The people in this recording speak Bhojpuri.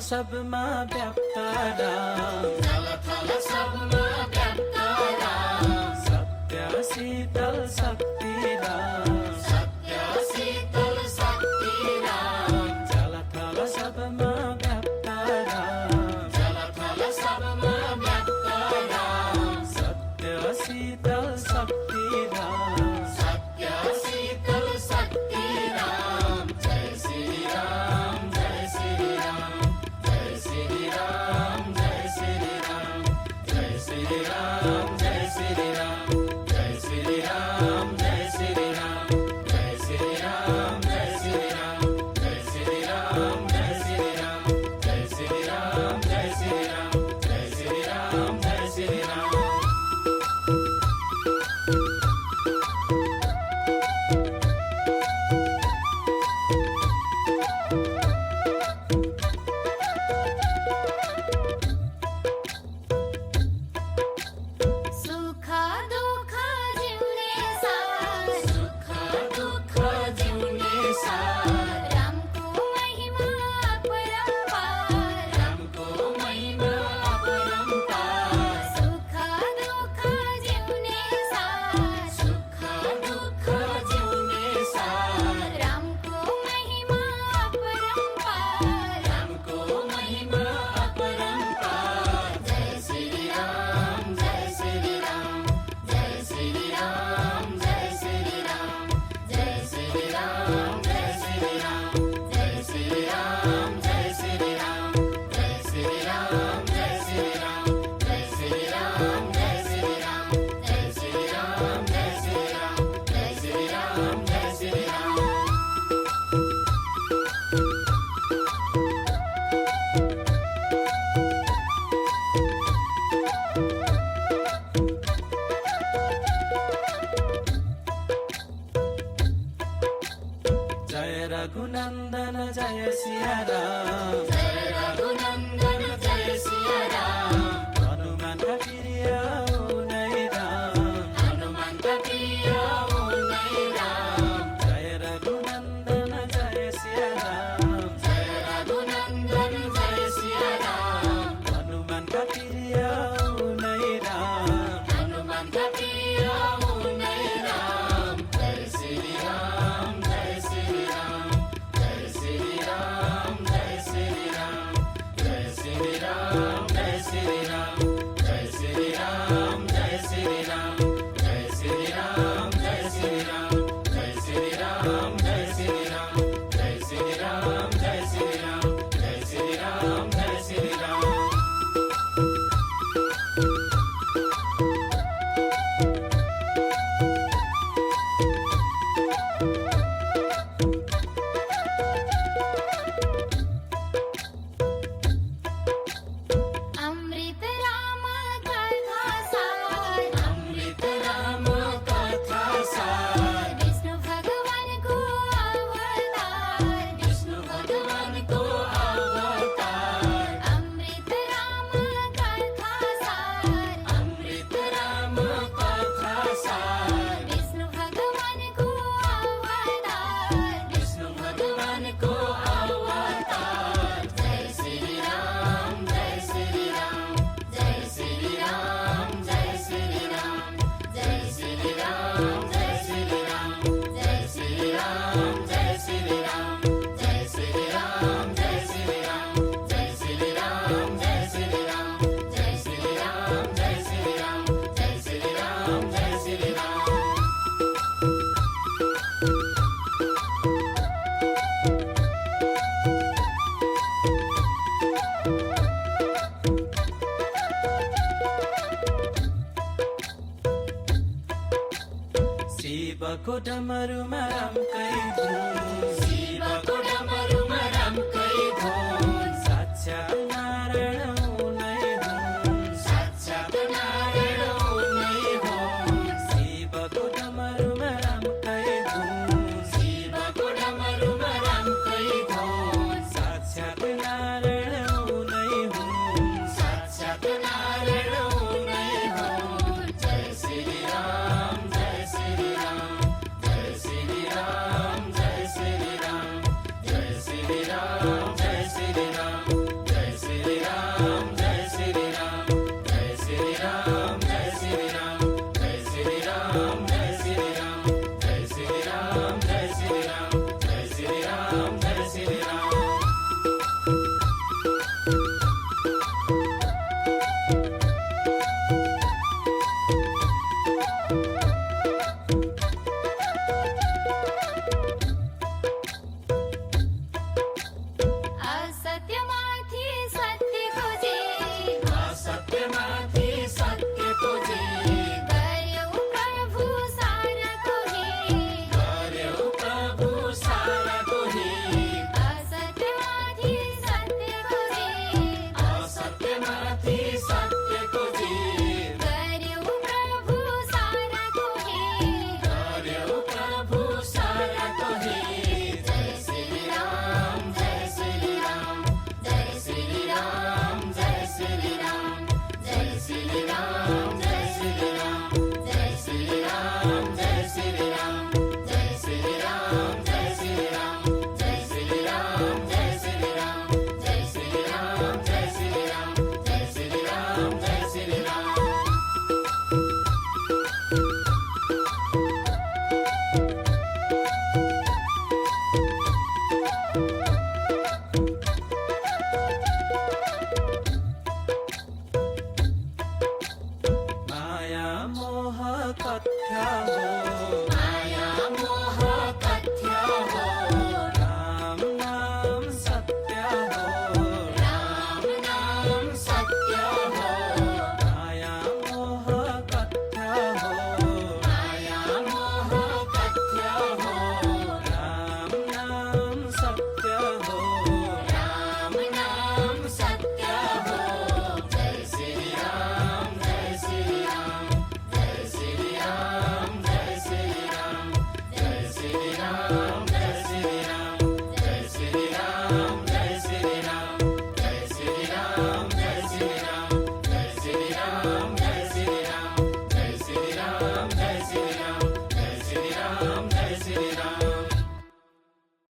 सबमा व्याप्त राम, जलथल सबमा व्याप्त राम, सत्य शीतल शक्ति राम, सत्य शीतल शक्ति राम, जलथल सबमा व्याप्त राम, जलथल सबमा व्याप्त राम, सत्य शीतल शक्ति राम, सत्य शीतल शक्ति राम। जय श्री राम, जय श्री राम, जय श्री राम, जय श्री राम, जय श्री राम, जय श्री राम, जय श्री राम, जय श्री राम, जय श्री राम, जय श्री राम, जय श्री राम, जय श्री राम, जय श्री राम, जय श्री राम, जय श्री राम, जय श्री राम। सुख दुःख जिउने सार, सुख दुःख जिउने सार, रामको महिमा अपरम्पार, रामको महिमा अपरम्पार। सुख दुःख जिउने सार, सुख दुःख जिउने सार, रामको महिमा अपरम्पार, रामको महिमा अपरम्पार। जय श्री राम, जय श्री राम, जय श्री राम, जय श्री राम, जय श्री राम, जय श्री राम, जय श्री राम, जय श्री राम, जय श्री राम, जय श्री राम, जय श्री राम, जय श्री राम, जय श्री राम, जय श्री राम, जय श्री राम, जय श्री राम। जय रघुनंदन जय सिया राम, जय रघुनंदन जय सिया राम, हनुमान प्रिय उनै राम, हनुमान प्रिय उनै राम, जय रघुनंदन जय सिया राम, जय रघुनंदन जय सिया राम, हनुमान प्रिय उनै राम, हनुमान प्रिय उनै राम। जय श्री राम, जय श्री राम, जय श्री राम, जय श्री राम, जय श्री राम, जय श्री राम, जय श्री राम, जय श्री राम, जय श्री राम, जय श्री राम, जय श्री राम, जय श्री राम, जय श्री राम, जय श्री राम, जय श्री राम, जय श्री राम। अमृत राम कथा सार, अमृत राम कथा सार, विष्णु भगवान को अवतार, विष्णु भगवान को अवतार। अमृत राम कथा सार, अमृत राम कथा सार, विष्णु भगवान को अवतार, विष्णु भगवान को अवतार। जय श्री राम, जय श्री राम, जय श्री राम, जय श्री राम, जय श्री राम, जय श्री राम, जय श्री राम, जय श्री राम, जय श्री राम, जय श्री राम, जय श्री राम, जय श्री राम, जय श्री राम, जय श्री राम, जय श्री राम, जय श्री राम। शिवको डमरुमा रामकै धुन, शिवको डमरुमा रामकै धुन, साक्षात् नारायण